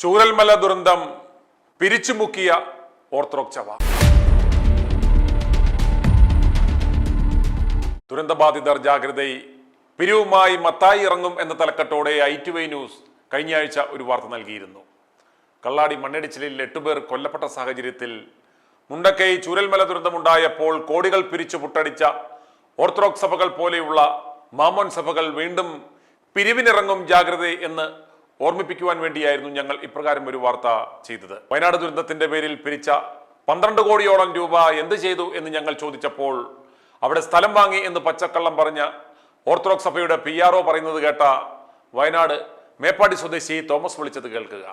ചൂരൽമല ദുരന്തം പിരിച്ചുമുക്കിയ ഓർത്തഡോക്സ് സഭ. ദുരന്തബാധിതർ ജാഗ്രതയിൽ പിരിവുമായി മത്തായി ഇറങ്ങും എന്ന തലക്കെട്ടോടെ ITV ന്യൂസ് കഴിഞ്ഞ ആഴ്ച ഒരു വാർത്ത നൽകിയിരുന്നു. കള്ളാടി മണ്ണിടിച്ചിലിൽ 8 പേർ കൊല്ലപ്പെട്ട സാഹചര്യത്തിൽ മുണ്ടക്കൈ ചൂരൽമല ദുരന്തമുണ്ടായപ്പോൾ കോടികൾ പിരിച്ചു പുട്ടടിച്ച ഓർത്തഡോക്സ് സഭകൾ പോലെയുള്ള മാമോൻ സഭകൾ വീണ്ടും പിരിവിനിറങ്ങും ജാഗ്രത എന്ന് ഓർമ്മിപ്പിക്കുവാൻ വേണ്ടിയായിരുന്നു ഞങ്ങൾ ഇപ്രകാരം ഒരു വാർത്ത ചെയ്തത്. വയനാട് ദുരന്തത്തിന്റെ പേരിൽ പിരിച്ച 12 കോടിയോളം രൂപ എന്ത് ചെയ്തു എന്ന് ഞങ്ങൾ ചോദിച്ചപ്പോൾ അവിടെ സ്ഥലം വാങ്ങി എന്ന് പച്ചക്കള്ളം പറഞ്ഞ ഓർത്തഡോക്സ് സഭയുടെ PRO പറയുന്നത് കേട്ട വയനാട് മേപ്പാടി സ്വദേശി തോമസ് വിളിച്ചത് കേൾക്കുക.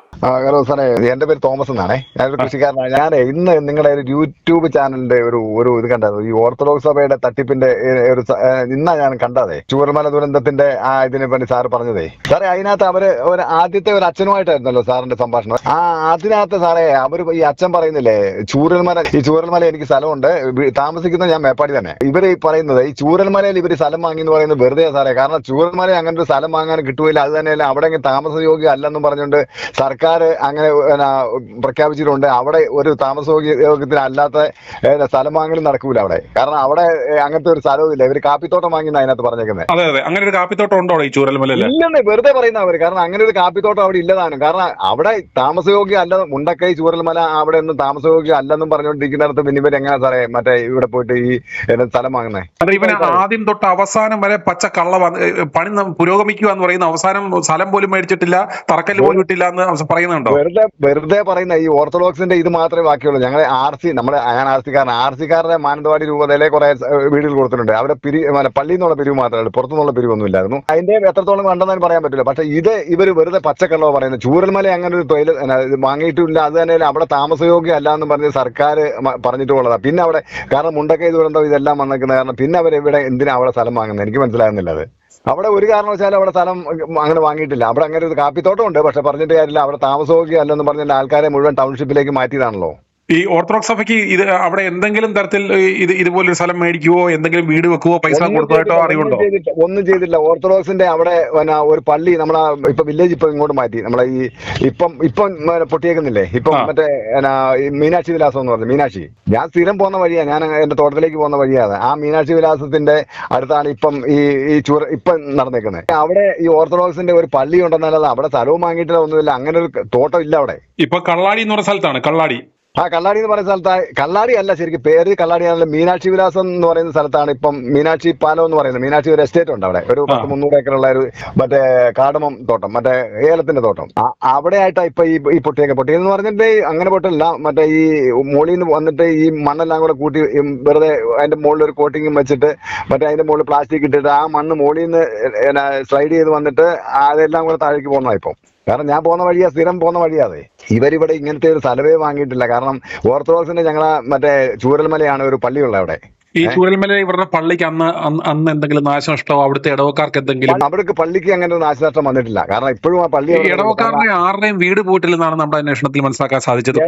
ഹലോ സാറേ, എന്റെ പേര് തോമസ് എന്നാണേ. ഞാനൊരു കൃഷിക്കാരനാണ്. ഞാൻ ഇന്ന് നിങ്ങളുടെ ഒരു യൂട്യൂബ് ചാനലിന്റെ ഒരു ഇത് കണ്ടായിരുന്നു. ഈ ഓർത്തഡോക്സ് സഭയുടെ തട്ടിപ്പിന്റെ ഇന്നാ ഞാൻ കണ്ടതേ, ചൂരൽമല ദുരന്തത്തിന്റെ ഇതിനെ പറ്റി സാറ് പറഞ്ഞതേ. സാറേ, അതിനകത്ത് അവര് ആദ്യത്തെ ഒരു അച്ഛനുമായിട്ടായിരുന്നല്ലോ സാറിന്റെ സംഭാഷണം. അതിനകത്ത് സാറേ ഈ അച്ഛൻ പറയുന്നില്ലേ, ഈ ചൂരൽമല എനിക്ക് സ്ഥലമുണ്ട്, താമസിക്കുന്നത് ഞാൻ മേപ്പാടി തന്നെ. ഇവര് പറയുന്നത് ഈ ചൂരൽമലയിൽ ഇവര് സ്ഥലം വാങ്ങി എന്ന് പറയുന്നത് വെറുതെ സാറേ. കാരണം ചൂരൽമല അങ്ങനെ ഒരു സ്ഥലം വാങ്ങാൻ കിട്ടുകയില്ല. അത് തന്നെയല്ല, അവിടെ താമസയോഗ്യം അല്ലെന്നും പറഞ്ഞുകൊണ്ട് സർക്കാർ അങ്ങനെ പ്രഖ്യാപിച്ചിട്ടുണ്ട്. അവിടെ ഒരു താമസയോഗ്യത്തിന് അല്ലാത്ത സ്ഥലം വാങ്ങലും നടക്കൂല അവിടെ. കാരണം അവിടെ അങ്ങനത്തെ ഒരു സ്ഥലവും ഇല്ല. ഇവര് കാപ്പിത്തോട്ടം വാങ്ങി അതിനകത്ത് പറഞ്ഞേക്കുന്നത്. അതെ അതെ, അങ്ങനെ ഒരു കാപ്പിത്തോട്ടം ഉണ്ടോ ഈ ചൂരൽമലയിൽ? ഇല്ലെന്ന് വെറുതെ പറയുന്നവര്. കാരണം അങ്ങനെ ഒരു കാപ്പിത്തോട്ടം അവിടെ ഇല്ലതാണ്. കാരണം അവിടെ താമസയോഗ്യം അല്ല. മുണ്ടക്കൈ ചൂരൽമല അവിടെ ഒന്നും താമസയോഗ്യം അല്ലെന്നും പറഞ്ഞുകൊണ്ടിരിക്കുന്നിടത്ത് പിന്നെ ഇവർ എങ്ങനെ സാറേ മറ്റേ ഇവിടെ പോയിട്ട് ഈ സ്ഥലം വാങ്ങുന്നത്? അത് ഇവന് ആദ്യം തൊട്ട് അവസാനം വരെ പച്ച കള്ള പണി പുരോഗമിക്കുക എന്ന് പറയുന്ന അവസാനം സ്ഥലം പോലും മേടിച്ചിട്ടില്ല, തറക്കല്ല് പോലും ഇട്ടില്ല എന്ന് പറയുന്നുണ്ടോ? വെറുതെ പറയുന്ന ഈ ഓർത്തഡോക്സിന്റെ ഇത് മാത്രമേ ബാക്കിയുള്ളൂ. ഞങ്ങളെ ഞാൻ ആർസിക്കാരുടെ മാനന്തവാടി രൂപതയിലെ കുറെ വീടുകൾ കൊടുത്തിട്ടുണ്ട്. അവിടെ പള്ളിയിൽ നിന്നുള്ള പിരിവ് മാത്രമേ, പുറത്തുനിന്നുള്ള പിരിവൊന്നും ഇല്ലായിരുന്നു. അതിന്റെ എത്രത്തോളം കണ്ടെന്ന് പറയാൻ പറ്റില്ല. പക്ഷെ ഇവർ വെറുതെ പച്ചക്കള്ളോ പറയുന്നത്. ചൂരൽമല അങ്ങനെ ഒരു തൊഴിൽ വാങ്ങിയിട്ടില്ല. അത് തന്നെ അവിടെ താമസയോഗ്യം അല്ല എന്ന് പറഞ്ഞ് സർക്കാർ പറഞ്ഞിട്ടുള്ളതാ. പിന്നെ അവിടെ കാരണം മുണ്ടക്കൈ ദുരന്തം ഇതെല്ലാം വന്നിരിക്കുന്ന കാരണം പിന്നെ അവരെവിടെ എന്തിനാ അവിടെ സ്ഥലം വാങ്ങുന്നത് എനിക്ക് മനസ്സിലാകുന്നില്ല. അത് അവിടെ ഒരു കാരണവശാലും അവിടെ സ്ഥലം അങ്ങനെ വാങ്ങിയിട്ടില്ല. അവിടെ അങ്ങനെ ഒരു കാപ്പിത്തോട്ടം ഉണ്ട്. പക്ഷെ പറഞ്ഞിട്ട് കാര്യമില്ല, അവിടെ താമസയോഗ്യം അല്ലെന്ന് പറഞ്ഞിട്ട് ആൾക്കാരെ മുഴുവൻ ടൗൺഷിപ്പിലേക്ക് മാറ്റിയതാണല്ലോ. ഈ ഓർത്തഡോക്സ് സഭയ്ക്ക് ഇത് അവിടെ എന്തെങ്കിലും തരത്തിൽ ഇതുപോലൊരു സ്ഥലം മേടിക്കുവോ എന്തെങ്കിലും വീട് വെക്കുവോ പൈസ കൊടുത്തതായിട്ടോ അറിവുണ്ടോ? ഒന്നും ചെയ്തില്ല. ഓർത്തഡോക്സിന്റെ അവിടെ ഒരു പള്ളി നമ്മളെ ഇപ്പൊ വില്ലേജ് ഇപ്പൊ ഇങ്ങോട്ട് മാറ്റി. നമ്മളെ ഈ ഇപ്പം പൊട്ടിയേക്കുന്നില്ലേ ഇപ്പം മറ്റേ മീനാക്ഷി വിലാസം എന്ന് പറഞ്ഞു. മീനാക്ഷി ഞാൻ സ്ഥിരം പോകുന്ന വഴിയാണ്. ഞാൻ എന്റെ തോട്ടത്തിലേക്ക് പോകുന്ന വഴിയാണ്. ആ മീനാക്ഷി വിലാസത്തിന്റെ അടുത്താണ് ഇപ്പം ഇപ്പം നടന്നേക്കുന്നത്. അവിടെ ഈ ഓർത്തഡോക്സിന്റെ ഒരു പള്ളി ഉണ്ടെന്നല്ലാതെ അവിടെ സ്ഥലവും വാങ്ങിയിട്ടില്ല, ഒന്നുമില്ല. അങ്ങനെ ഒരു തോട്ടം ഇല്ല അവിടെ. ഇപ്പൊ കള്ളാടി എന്ന് പറഞ്ഞ സ്ഥലത്താണ്. കള്ളാടി എന്ന് പറയുന്ന സ്ഥലത്ത്, കള്ളാടി അല്ല ശരിക്കും പേര് കള്ളാടിയാണല്ലോ. മീനാക്ഷി വിലാസം എന്ന് പറയുന്ന സ്ഥലത്താണ് ഇപ്പം മീനാക്ഷി പാലം എന്ന് പറയുന്നത്. മീനാക്ഷി ഒരു എസ്റ്റേറ്റ് ഉണ്ട് അവിടെ, ഒരു 300 ഏക്കറുള്ള ഒരു മറ്റേ കാടമം തോട്ടം, മറ്റേ ഏലത്തിന്റെ തോട്ടം. അവിടെ ആയിട്ടാ ഇപ്പൊ ഈ പൊട്ടിയെന്ന് പറഞ്ഞിട്ട് അങ്ങനെ പൊട്ടില്ല. മറ്റേ ഈ മോളിൽ നിന്ന് വന്നിട്ട് ഈ മണ്ണെല്ലാം കൂടെ കൂട്ടി വെറുതെ അതിന്റെ മുകളിൽ ഒരു കോട്ടിങ്ങും വെച്ചിട്ട് മറ്റേ അതിന്റെ മുകളിൽ പ്ലാസ്റ്റിക് ഇട്ടിട്ട് ആ മണ്ണ് മോളിൽ നിന്ന് സ്ലൈഡ് ചെയ്ത് വന്നിട്ട് അതെല്ലാം കൂടെ താഴേക്ക് പോകുന്നതാ ഇപ്പം. കാരണം ഞാൻ പോകുന്ന വഴിയാ, സ്ഥിരം പോകുന്ന വഴിയാതെ. ഇവരിവിടെ ഇങ്ങനത്തെ ഒരു സ്ഥലമേ വാങ്ങിയിട്ടില്ല. കാരണം ഓർത്തഡോക്സിന്റെ ഞങ്ങളെ മറ്റേ ചൂരൽമലയാണ് ഒരു പള്ളിയുള്ള അവിടെ. ഈ ചൂരൽമല ഇവരുടെ പള്ളിക്ക് അന്ന് എന്തെങ്കിലും നാശനഷ്ടമോ അവിടുത്തെ ഇടവക്കാർക്ക് എന്തെങ്കിലും? അവിടെ പള്ളിക്ക് അങ്ങനെ ഒരു നാശനഷ്ടം വന്നിട്ടില്ല. കാരണം ഇപ്പോഴും ആ പള്ളി ഇടവക്കാരുടെ ആരുടെയും വീട് പോയിട്ടില്ലെന്നാണ് നമ്മുടെ അന്വേഷണത്തിൽ മനസ്സിലാക്കാൻ സാധിച്ചത്.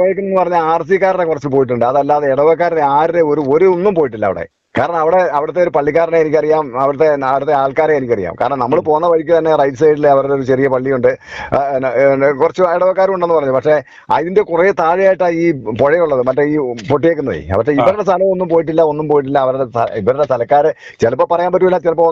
പോയെന്ന് പറഞ്ഞാൽ ആർസിക്കാരുടെ കുറച്ച് പോയിട്ടുണ്ട്. അതല്ലാതെ ഇടവക്കാരുടെ ആരുടെ ഒരു ഒന്നും പോയിട്ടില്ല അവിടെ. കാരണം അവിടുത്തെ ഒരു പള്ളിക്കാരനെ എനിക്കറിയാം, അവിടുത്തെ ആൾക്കാരെ എനിക്കറിയാം. കാരണം നമ്മൾ പോകുന്ന വഴിക്ക് തന്നെ റൈറ്റ് സൈഡിൽ അവരുടെ ഒരു ചെറിയ പള്ളിയുണ്ട്, കുറച്ച് ഇടവക്കാരുണ്ടെന്ന് പറഞ്ഞു. പക്ഷെ അതിന്റെ കുറെ താഴെയായിട്ടാണ് ഈ പുഴയുള്ളത്, മറ്റേ ഈ പൊട്ടിയേക്കുന്നത്. പക്ഷെ ഇവരുടെ സ്ഥലം ഒന്നും പോയിട്ടില്ല. ഇവരുടെ സ്ഥലക്കാര് ചിലപ്പോൾ പറയാൻ പറ്റൂല, ചിലപ്പോൾ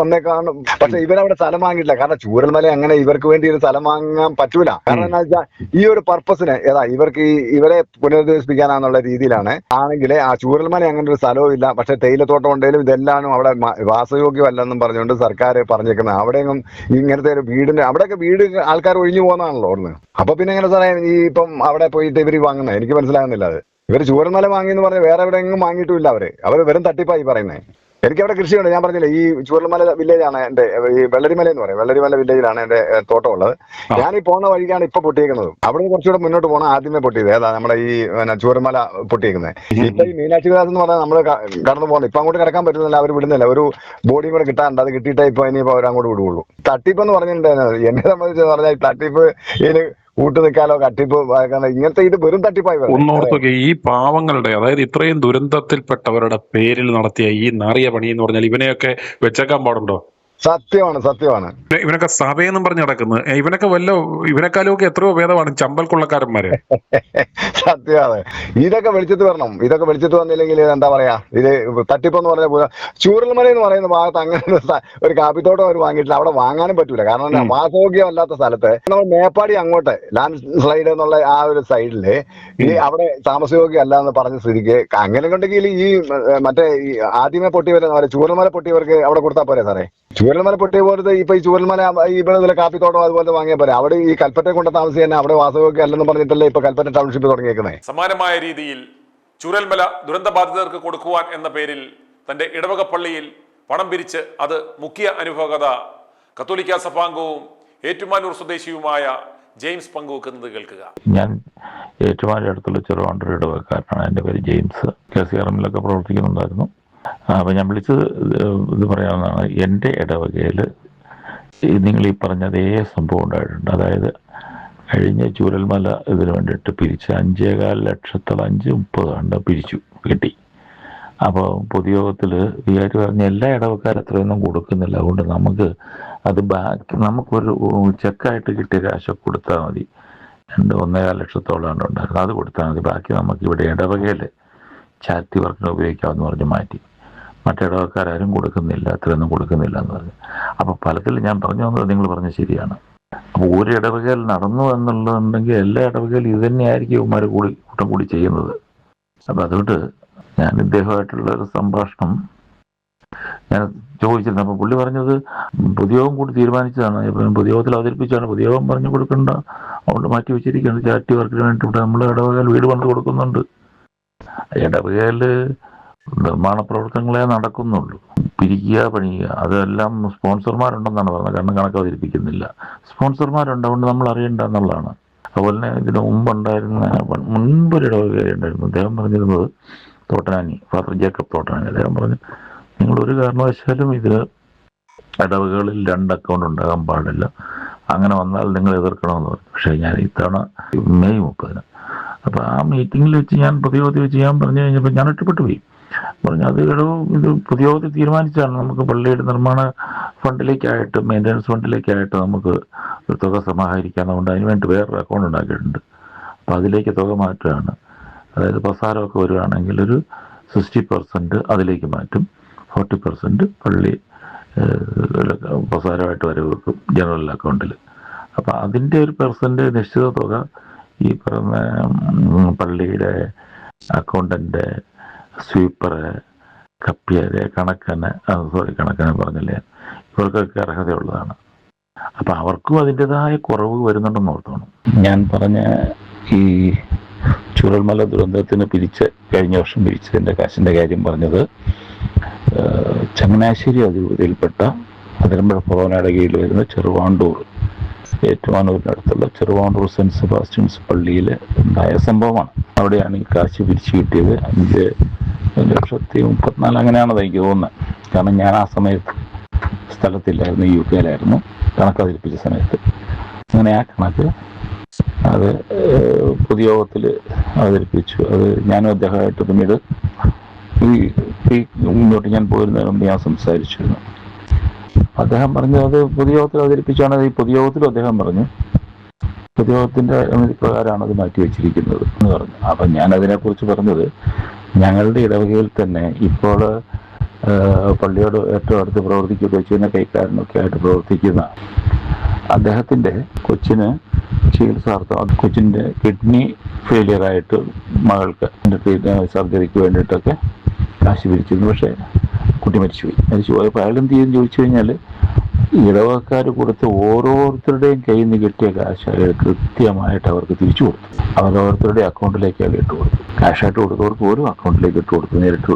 ഒന്നേ കാണും. പക്ഷെ ഇവരവിടെ സ്ഥലം വാങ്ങിയിട്ടില്ല. കാരണം ചൂരൽമല അങ്ങനെ ഇവർക്ക് വേണ്ടി ഒരു സ്ഥലം വാങ്ങാൻ പറ്റൂല. കാരണം എന്താ വെച്ചാൽ ഈ ഒരു പർപ്പസിന് ഇവർക്ക് ഇവരെ പുനരധിവസിപ്പിക്കാനാന്നുള്ള രീതിയിലാണ് ആണെങ്കിൽ ആ ചൂരൽമല അങ്ങനെ ഒരു സ്ഥലവും ഇല്ല. പക്ഷെ തേയിലത്തോട്ടം ഉണ്ടെങ്കിലും ഇതെല്ലാം അവിടെ വാസയോഗ്യമല്ലെന്നും പറഞ്ഞുകൊണ്ട് സർക്കാർ പറഞ്ഞേക്കുന്നത്. അവിടെയൊന്നും ഇങ്ങനത്തെ ഒരു അവിടെയൊക്കെ വീട് ആൾക്കാർ ഒഴിഞ്ഞു പോകുന്നതാണല്ലോ അവിടുന്ന്. അപ്പൊ പിന്നെ എങ്ങനെ സാറേ ഈ ഇപ്പം അവിടെ പോയിട്ട് ഇവര് വാങ്ങുന്നത് എനിക്ക് മനസ്സിലാകുന്നില്ല. അത് ഇവര് ചൂരൽമല വാങ്ങിയെന്ന് പറഞ്ഞാൽ വേറെ എവിടെയെങ്കിലും വാങ്ങിയിട്ടുമില്ല. അവര് വെറും തട്ടിപ്പായി പറയുന്നത്. എനിക്കവിടെ കൃഷിയുണ്ട്. ഞാൻ പറഞ്ഞില്ലേ, ഈ ചൂരൽമല വില്ലേജാണ് എന്റെ, ഈ വെള്ളരിമല എന്ന് പറയും, വെള്ളരിമല വില്ലേജിലാണ് എന്റെ തോട്ടം ഉള്ളത്. ഞാൻ ഈ പോകുന്ന വഴിക്കാണ് ഇപ്പൊ പൊട്ടിയേക്കുന്നത്. അവിടെ കുറച്ചുകൂടെ മുന്നോട്ട് പോകണം. ആദ്യമേ പൊട്ടിയത് നമ്മുടെ ഈ ചൂരൽമല പൊട്ടിയേക്കുന്നത്. ഇപ്പൊ ഈ മീനാക്ഷി വിലാസം എന്ന് പറഞ്ഞാൽ നമ്മള് കടന്നു പോകുന്നത്. ഇപ്പൊ അങ്ങോട്ട് കിടക്കാൻ പറ്റുന്നില്ല, അവർ വിടുന്നില്ല. ഒരു ബോഡിയും കൂടെ കിട്ടാറുണ്ട്. അത് കിട്ടിയിട്ടേ ഇപ്പൊ ഇനിയിപ്പോ അവരങ്ങോട്ട് വിടുകയുള്ളൂ. തട്ടിപ്പ് എന്ന് പറഞ്ഞിട്ടുണ്ടായിരുന്നു. എന്നെ സംബന്ധിച്ച് പറഞ്ഞാൽ തട്ടിപ്പ് ഇതിന് കൂട്ടു നിൽക്കാലോ, തട്ടിപ്പ് ഇങ്ങനത്തെ ഇത് വെറും തട്ടിപ്പായി. ഒന്നോർത്തോക്കെ ഈ പാവങ്ങളുടെ, അതായത് ഇത്രയും ദുരന്തത്തിൽപ്പെട്ടവരുടെ പേരിൽ നടത്തിയ ഈ നാറിയ പണി എന്ന് പറഞ്ഞാൽ ഇവനെയൊക്കെ വെച്ചേക്കാൻ പാടുണ്ടോ? സത്യമാണ്. ഇവനൊക്കെ സഭയെന്നും പറഞ്ഞ് നടക്കുന്നത്. ഇവനൊക്കെ ഇവനെക്കാളും ഒക്കെ എത്രയോ ഭേദമാണ് ചമ്പൽ കൊള്ളക്കാരന്മാര്. സത്യമാണ്. ഇതൊക്കെ വെളിച്ചത്ത് വരണം. ഇതൊക്കെ വെളിച്ചത്ത് വന്നില്ലെങ്കിൽ എന്താ പറയാ, ഇത് തട്ടിപ്പെന്ന് പറഞ്ഞ പോലെ ചൂരൽമല എന്ന് പറയുന്ന ഭാഗത്ത് അങ്ങനെ ഒരു കാപ്പിത്തോട്ടം അവർ വാങ്ങിയിട്ടില്ല. അവിടെ വാങ്ങാനും പറ്റൂല. കാരണം എന്താ, വാസയോഗ്യമല്ലാത്ത സ്ഥലത്ത് നമ്മൾ മേപ്പാടി അങ്ങോട്ട് ലാൻഡ് സ്ലൈഡ് എന്നുള്ള ആ ഒരു സൈഡില് ഈ അവിടെ താമസയോഗ്യം അല്ല എന്ന് പറഞ്ഞ സ്ഥിതിക്ക് അങ്ങനെ ഉണ്ടെങ്കിൽ ഈ മറ്റേ ഈ ആദ്യമേ പൊട്ടിയവരെ ചൂരൽമല പൊട്ടിയവർക്ക് അവിടെ കൊടുത്താൽ പോരെ സാറേ? ചൂരൽമല പൊട്ടിയ പോലത്തെ ഇപ്പൊ ഈ ചൂരൽമല ഇവിടെ കാപ്പിത്തോട്ടം അതുപോലെ വാങ്ങിയാൽ പോരെ? അവിടെ ഈ കൽപ്പറ്റയെ കൊണ്ട് താമസിക്കാൻ അവിടെ വാസയോഗ്യം അല്ലെന്ന് പറഞ്ഞിട്ടല്ലേ ഇപ്പൊ കൽപ്പറ്റ ടൗൺഷിപ്പ് തുടങ്ങിയേക്കുന്നത്. സമാനമായ രീതിയിൽ ചൂരൽമല ദുരന്തബാധിതർക്ക് കൊടുക്കുവാൻ എന്ന പേരിൽ തന്റെ ഇടവക പള്ളിയിൽ പണം പിരിച്ച് അത് മുഖ്യ അനുഭവകഥ കത്തോലിക്ക സഭാംഗവും ഏറ്റുമാനൂർ സ്വദേശിയുമായ ജെയിംസ് പങ്കുവെക്കുന്നത് കേൾക്കുക. ഞാൻ ഏറ്റുമാനൂർ അടുത്തുള്ള ചെറുവാണ്ടൂർ ഇടവകക്കാരനാണ്. എൻ്റെ പേര് ജെയിംസ്. KCRM-ലൊക്കെ പ്രവർത്തിക്കുന്നുണ്ടായിരുന്നു. അപ്പം ഞാൻ വിളിച്ചത് ഇത് പറയാവുന്നതാണ്. എൻ്റെ ഇടവകയിൽ നിങ്ങൾ ഈ പറഞ്ഞ അതേ സംഭവം ഉണ്ടായിട്ടുണ്ട്. അതായത് കഴിഞ്ഞ ചൂരൽമല ഇതിനു വേണ്ടിയിട്ട് പിരിച്ച് 5.25 ലക്ഷത്തോളം 5.30 പിരിച്ചു കിട്ടി. അപ്പോൾ പൊതുയോഗത്തിൽ വികാരി പറഞ്ഞ എല്ലാ ഇടവക്കാരും അത്രയൊന്നും കൊടുക്കുന്നില്ല, അതുകൊണ്ട് അത് നമുക്കൊരു ചെക്കായിട്ട് കിട്ടിയ കാശ് കൊടുത്താൽ മതി. 1.25 ലക്ഷത്തോളം ഉണ്ടായിരുന്നു, അത് കൊടുത്താൽ മതി. ബാക്കി നമുക്ക് ഇവിടെ ഇടവകയിൽ ചാരിറ്റി വർക്കിന് ഉപയോഗിക്കാമെന്ന് പറഞ്ഞ് മാറ്റി. മറ്റിടവക്കാരും കൊടുക്കുന്നില്ല, അത്രയൊന്നും കൊടുക്കുന്നില്ല എന്ന് പറഞ്ഞു. അപ്പോൾ ഫലത്തിൽ ഞാൻ പറഞ്ഞു വന്നത് നിങ്ങൾ പറഞ്ഞത് ശരിയാണ്. അപ്പോൾ ഒരു ഇടവകയിൽ നടന്നു എന്നുള്ളതുണ്ടെങ്കിൽ എല്ലാ ഇടവകയിലും ഇത് തന്നെയായിരിക്കും ഇവന്മാർ കൂട്ടം കൂടി ചെയ്യുന്നത്. അപ്പം അതുകൊണ്ട് ഞാൻ ഇദ്ദേഹമായിട്ടുള്ള ഒരു സംഭാഷണം ഞാൻ ചോദിച്ചിരുന്നു. അപ്പോൾ പുള്ളി പറഞ്ഞത് പൊതുയോഗം കൂടി തീരുമാനിച്ചതാണ്. ഇപ്പം പൊതുയോഗത്തിൽ അവതരിപ്പിച്ചാണ്. പൊതുയോഗം പറഞ്ഞു കൊടുക്കണ്ട, അതുകൊണ്ട് മാറ്റി വെച്ചിരിക്കുകയാണ്. ചാരിറ്റി വർക്കിന് വേണ്ടിയിട്ട് നമ്മൾ ഇടവകയിൽ വീട് പണിത് കൊടുക്കുന്നുണ്ട്. ഇടവകയിൽ നിർമ്മാണ പ്രവർത്തനങ്ങളെ നടക്കുന്നുള്ളൂ. പിരിക്കുക, പണിയുക, അതെല്ലാം സ്പോൺസർമാരുണ്ടെന്നാണ് പറഞ്ഞത്. കാരണം കണക്ക് അവതരിപ്പിക്കുന്നില്ല. സ്പോൺസർമാരുണ്ട്, അതുകൊണ്ട് നമ്മൾ അറിയണ്ട എന്നുള്ളതാണ്. അതുപോലെ തന്നെ ഇതിന് മുൻപൊരു ഇടവകയുണ്ടായിരുന്നു. അദ്ദേഹം പറഞ്ഞിരുന്നത് തോട്ടനാനി, ഫാദർ ജേക്കബ് തോട്ടനാനി. അദ്ദേഹം പറഞ്ഞു, നിങ്ങൾ ഒരു കാരണവശാലും ഇത് ഇടവകകളിൽ 2 അക്കൗണ്ട് ഉണ്ടാകാൻ പാടില്ല, അങ്ങനെ വന്നാൽ നിങ്ങൾ എതിർക്കണമെന്ന് പറഞ്ഞു. പക്ഷേ ഞാൻ ഇത്തവണ മെയ് 30 അപ്പോൾ ആ മീറ്റിങ്ങിൽ വെച്ച് ഞാൻ പൊതുയോഗത്തിൽ വെച്ച് ഞാൻ പറഞ്ഞു കഴിഞ്ഞപ്പോൾ ഞാൻ ഒറ്റപ്പെട്ടു പോയി. പറഞ്ഞു അത് ഇത് പൊതുയോഗത്തിൽ തീരുമാനിച്ചാണ്. നമുക്ക് പള്ളിയുടെ നിർമ്മാണ ഫണ്ടിലേക്കായിട്ട്, മെയിൻ്റനൻസ് ഫണ്ടിലേക്കായിട്ട് നമുക്ക് ഒരു തുക സമാഹരിക്കാമെന്നുകൊണ്ട് അതിനുവേണ്ടി വേറൊരു അക്കൗണ്ട് ഉണ്ടാക്കിയിട്ടുണ്ട്. അപ്പോൾ അതിലേക്ക് തുക മാറ്റുകയാണ്. അതായത് പ്രസാരമൊക്കെ വരികയാണെങ്കിൽ ഒരു 60% അതിലേക്ക് മാറ്റും, 40% പള്ളി പ്രസാരമായിട്ട് വരവ് വെക്കും ജനറൽ അക്കൗണ്ടിൽ. അപ്പോൾ അതിൻ്റെ ഒരു പെർസെൻറ്റേജ് നിശ്ചിത തുക ഈ പറഞ്ഞ പള്ളിയുടെ അക്കൗണ്ടൻ്റ്, സ്വീപ്പറ്, കപ്പ്യാര്, കണക്കനെ പറഞ്ഞില്ലേ, ഇവർക്കൊക്കെ അർഹതയുള്ളതാണ്. അപ്പം അവർക്കും അതിൻ്റെതായ കുറവ് വരുന്നുണ്ടെന്ന് ഓർത്തോണം. ഞാൻ പറഞ്ഞ ഈ ചൂരൽമല ദുരന്തത്തിന് കഴിഞ്ഞ വർഷം പിരിച്ചതിൻ്റെ കാശിൻ്റെ കാര്യം പറഞ്ഞത് ചങ്ങനാശ്ശേരി അതിരൂപതയിൽപ്പെട്ട അതിരമ്പുഴ ഫൊറോനയുടെ കീഴിൽ വരുന്ന ചെറുവാണ്ടൂർ, ഏറ്റുമാനൂരിനടുത്തുള്ള ചെറുവാണ്ടൂർ സെൻറ്റ് സെബാസ്റ്റ്യൻസ് പള്ളിയിൽ ഉണ്ടായ സംഭവമാണ്. അവിടെയാണ് ഈ കാശ് പിരിച്ചു കിട്ടിയത്. 5,34,000 അങ്ങനെയാണത് എനിക്ക് തോന്നുന്നത്. കാരണം ഞാൻ ആ സമയത്ത് സ്ഥലത്തില്ലായിരുന്നു, UK-യിലായിരുന്നു കണക്ക് അവതരിപ്പിച്ച സമയത്ത്. അങ്ങനെ ആ കണക്ക് അത് പൊതുയോഗത്തിൽ അവതരിപ്പിച്ചു. അത് ഞാനും അദ്ദേഹമായിട്ട് പിന്നീട് ഈ മുന്നോട്ട് ഞാൻ പോയിരുന്നതിന് മുമ്പ് ഞാൻ സംസാരിച്ചിരുന്നു. അദ്ദേഹം പറഞ്ഞു അത് പൊതുയോഗത്തിൽ അവതരിപ്പിച്ചാണ്. ഈ പൊതുയോഗത്തിലും അദ്ദേഹം പറഞ്ഞു പൊതുയോഗത്തിൻ്റെ അനുമതി പ്രകാരമാണ് അത് മാറ്റി വെച്ചിരിക്കുന്നത് എന്ന് പറഞ്ഞു. അപ്പം ഞാൻ അതിനെക്കുറിച്ച് പറഞ്ഞത്, ഞങ്ങളുടെ ഇടവകയിൽ തന്നെ ഇപ്പോൾ പള്ളിയോട് ഏറ്റവും അടുത്ത് പ്രവർത്തിക്കുക കൊച്ചിനെ കൈക്കാരനൊക്കെ ആയിട്ട് പ്രവർത്തിക്കുന്ന അദ്ദേഹത്തിൻ്റെ കൊച്ചിന് ചികിത്സാർത്ഥം, കൊച്ചിൻ്റെ കിഡ്നി ഫെയിലിയറായിട്ട് മകൾക്ക് സർജറിക്ക് വേണ്ടിയിട്ടൊക്കെ കാശ് പിരിച്ചിരുന്നു. പക്ഷേ കുട്ടി മരിച്ചു പോയപ്പോൾ അയാൾ എന്ത് ചെയ്തെന്ന് ചോദിച്ചു കഴിഞ്ഞാൽ, ഇടവകക്കാർ കൊടുത്ത ഓരോരുത്തരുടെയും കയ്യിൽ നിന്ന് കിട്ടിയ കാശ് അയാൾ കൃത്യമായിട്ട് അവർക്ക് തിരിച്ചു കൊടുത്തു. അവരോരുത്തരുടെ അക്കൗണ്ടിലേക്ക് അയാൾ ഇട്ട് കൊടുത്തു. കാശായിട്ട് കൊടുത്തവർക്ക് ഓരോ അക്കൗണ്ടിലേക്ക് ഇട്ട് കൊടുത്തു. നേരിട്ട്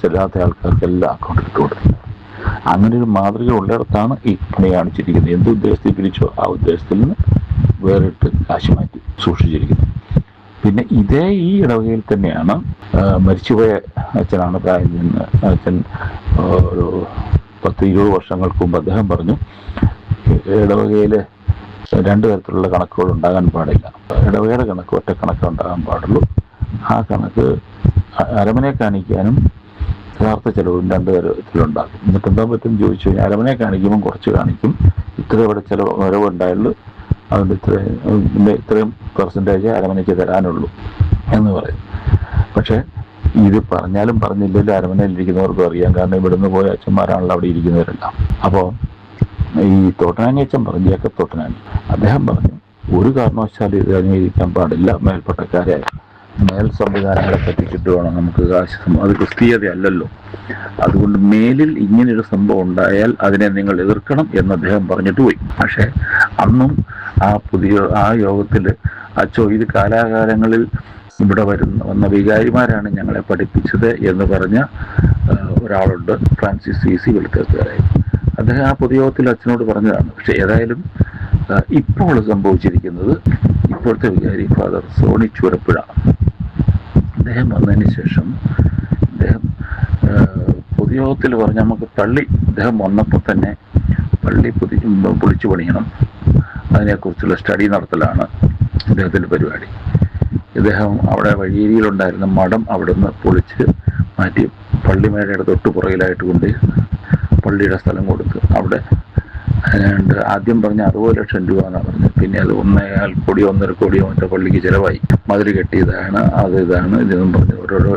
ചെല്ലാത്ത ആൾക്കാർക്കെല്ലാം അക്കൗണ്ടിൽ ഇട്ട് കൊടുത്തു. അങ്ങനെ ഒരു മാതൃക ഉള്ളിടത്താണ് ഈ പണി കാണിച്ചിരിക്കുന്നത്. എന്ത് ഉദ്ദേശത്തിൽ പിരിച്ചോ ആ ഉദ്ദേശത്തിൽ നിന്ന് വേറിട്ട് കാശ് മാറ്റി സൂക്ഷിച്ചിരിക്കുന്നത്. പിന്നെ ഈ ഇടവകയിൽ തന്നെയാണ് മരിച്ചുപോയ അച്ഛനാണ് പ്രായം നിന്ന് അച്ഛൻ ഒരു 10-20 വർഷങ്ങൾക്ക് മുമ്പ് അദ്ദേഹം പറഞ്ഞു, ഇടവകയിൽ 2 തരത്തിലുള്ള കണക്കുകൾ ഉണ്ടാകാൻ പാടില്ല. ഇടവകയുടെ കണക്ക് ഒറ്റ കണക്ക് ഉണ്ടാകാൻ പാടുള്ളൂ. ആ കണക്ക് അരമനെ കാണിക്കാനും യഥാർത്ഥ ചെലവും രണ്ട് തരത്തിലുണ്ടാകും. എന്നിട്ട് എന്താ പറ്റും ചോദിച്ചു കഴിഞ്ഞാൽ അരമനയെ കാണിക്കുമ്പോൾ കുറച്ച് കാണിക്കും, ഇത്ര ഇവിടെ ചിലവ് വരവുണ്ടായുള്ളൂ, അതുകൊണ്ട് ഇത്രയും പെർസെൻറ്റേജ് അരമനയ്ക്ക് തരാനുള്ളൂ എന്ന് പറയും. പക്ഷേ ഇത് പറഞ്ഞാലും പറഞ്ഞില്ലെങ്കിലും അരമനയിലിരിക്കുന്നവർക്കും അറിയാം, കാരണം ഇവിടുന്ന് പോയ അച്ഛന്മാരാണല്ലോ അവിടെ ഇരിക്കുന്നവരെല്ലാം. അപ്പോൾ ഈ തോട്ടനാനി അച്ഛൻ പറഞ്ഞു, ജേക്കബ് തോട്ടനാനി, അദ്ദേഹം പറഞ്ഞു ഒരു കാരണവശാലും ഇത് അംഗീകരിക്കാൻ പാടില്ല, മേൽപ്പട്ടക്കാരെ മേൽ സംവിധാനങ്ങളെ പറ്റിച്ചിട്ട് വേണം നമുക്ക് കാശ്, അത് ക്രിസ്തീയതയല്ലല്ലോ, അതുകൊണ്ട് മേലിൽ ഇങ്ങനൊരു സംഭവം ഉണ്ടായാൽ അതിനെ നിങ്ങൾ എതിർക്കണം എന്ന് അദ്ദേഹം പറഞ്ഞിട്ട് പോയി. പക്ഷേ അന്നും ആ യോഗത്തിൽ അച്ചോ ഇത് കാലാകാലങ്ങളിൽ ഇവിടെ വന്ന വികാരിമാരാണ് ഞങ്ങളെ പഠിപ്പിച്ചത് എന്ന് പറഞ്ഞ ഒരാളുണ്ട്, ഫ്രാൻസിസ് CC വെളുത്തേക്കാരായി. അദ്ദേഹം ആ പൊതുയോഗത്തിൽ അച്ഛനോട് പറഞ്ഞതാണ്. പക്ഷെ ഏതായാലും ഇപ്പോൾ സംഭവിച്ചിരിക്കുന്നത്, ഇപ്പോഴത്തെ വികാരി ഫാദർ സോണി ചുരപ്പുഴ, അദ്ദേഹം വന്നതിന് ശേഷം അദ്ദേഹം പൊതുയോഗത്തിൽ പറഞ്ഞ നമുക്ക് അദ്ദേഹം വന്നപ്പോൾ തന്നെ പള്ളി പൊളിച്ചു പണിയണം, അതിനെക്കുറിച്ചുള്ള സ്റ്റഡി നടത്തലാണ് അദ്ദേഹത്തിൻ്റെ പരിപാടി. ഇദ്ദേഹം അവിടെ വഴിയേരിയിലുണ്ടായിരുന്ന മഠം അവിടുന്ന് പൊളിച്ച് മാറ്റി പള്ളിമേടയുടെ തൊട്ട് പുറകിലായിട്ട് കൊണ്ട് പള്ളിയുടെ സ്ഥലം കൊടുത്ത് അവിടെ ആദ്യം പറഞ്ഞ 60 ലക്ഷം രൂപ എന്നാണ് പറഞ്ഞത്. പിന്നെ അത് 1.25 കോടി 1.5 കോടിയോ മറ്റേ പള്ളിക്ക് ചിലവായി. മതിൽ കെട്ടിയതാണ്, ഇതാണ് ഇതെന്നും പറഞ്ഞ് ഓരോരോ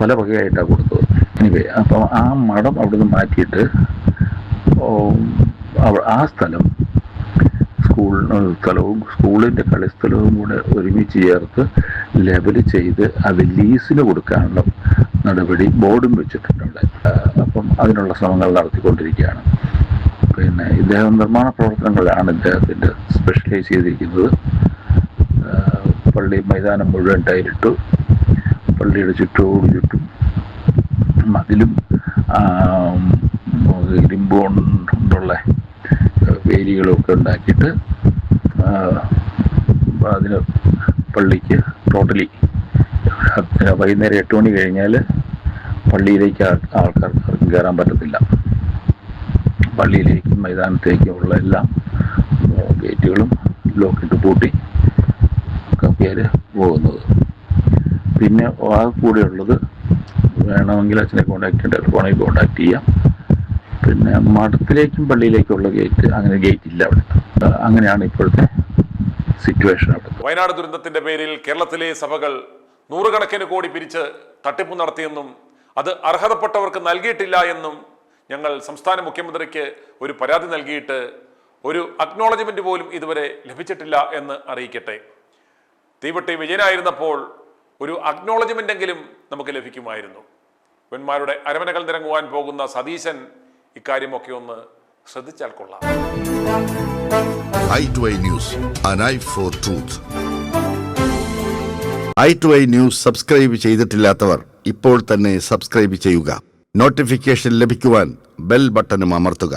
പല വകയായിട്ടാണ് കൊടുത്തത്. എനിവേ, അപ്പം ആ മഠം അവിടുന്ന് മാറ്റിയിട്ട് ആ സ്ഥലം സ്കൂളിൻ്റെ കളിസ്ഥലവും കൂടെ ഒരുമിച്ച് ചേർത്ത് ലെവൽ ചെയ്ത് അത് ലീസിന് കൊടുക്കാനുള്ള നടപടി ബോർഡും വെച്ചിട്ടുണ്ട്. അപ്പം അതിനുള്ള ശ്രമങ്ങൾ നടത്തിക്കൊണ്ടിരിക്കുകയാണ്. പിന്നെ ഇദ്ദേഹം നിർമ്മാണ പ്രവർത്തനങ്ങളിലാണ് ഇദ്ദേഹത്തിൻ്റെ സ്പെഷ്യലൈസ് ചെയ്തിരിക്കുന്നത്. പള്ളി മൈതാനം മുഴുവൻ ടൈലിട്ടു, പള്ളിയുടെ ചുറ്റും മതിലും ഇരുമ്പ് കൊണ്ടുള്ള വേലികളൊക്കെ ഉണ്ടാക്കിയിട്ട് അതിന് പള്ളിക്ക് ടോട്ടലി വൈകുന്നേരം 8 മണി കഴിഞ്ഞാൽ പള്ളിയിലേക്ക് ആൾക്കാർക്ക് കയറാൻ പറ്റത്തില്ല. പള്ളിയിലേക്കും മൈതാനത്തേക്കും ഉള്ള എല്ലാ ഗേറ്റുകളും ലോക്കിട്ട് പൂട്ടി കപ്പിയാൽ പോകുന്നത്. പിന്നെ ആ കൂടെയുള്ളത് വേണമെങ്കിൽ അച്ഛനെ ടെലിഫോണിൽ കോണ്ടാക്ട് ചെയ്യാം. പിന്നെ മഠത്തിലേക്കും പള്ളിയിലേക്കുള്ള ഗേറ്റ്, അങ്ങനെ ഗേറ്റ് ഇല്ല അവിടെ. അങ്ങനെയാണ് ഇപ്പോഴത്തെ സിറ്റുവേഷൻ അവിടെ. വയനാട് ദുരന്തത്തിന്റെ പേരിൽ കേരളത്തിലെ സഭകൾ നൂറുകണക്കിന് കോടി പിരിച്ച് തട്ടിപ്പ് നടത്തിയെന്നും അത് അർഹതപ്പെട്ടവർക്ക് നൽകിയിട്ടില്ല എന്നും ഞങ്ങൾ സംസ്ഥാന മുഖ്യമന്ത്രിക്ക് ഒരു പരാതി നൽകിയിട്ട് ഒരു അക്നോളജ്മെന്റ് പോലും ഇതുവരെ ലഭിച്ചിട്ടില്ല എന്ന് അറിയിക്കട്ടെ. തീവട്ടി വിജയനായിരുന്നപ്പോൾ ഒരു അക്നോളജ്മെന്റ് എങ്കിലും നമുക്ക് ലഭിക്കുമായിരുന്നു. പെന്മാരുടെ അരമനകൾ നിരങ്ങുവാൻ പോകുന്ന സതീശൻ ഇക്കാര്യമൊക്കെ ഒന്ന് ശ്രദ്ധിച്ചാൽ കൊള്ളാം. i2i News, an eye for truth. i2i News subscribe ചെയ്തിട്ടില്ലാത്തവർ ഇപ്പോൾ തന്നെ സബ്സ്ക്രൈബ് ചെയ്യുക. നോട്ടിഫിക്കേഷൻ ലഭിക്കുവാൻ ബെൽ ബട്ടണും അമർത്തുക.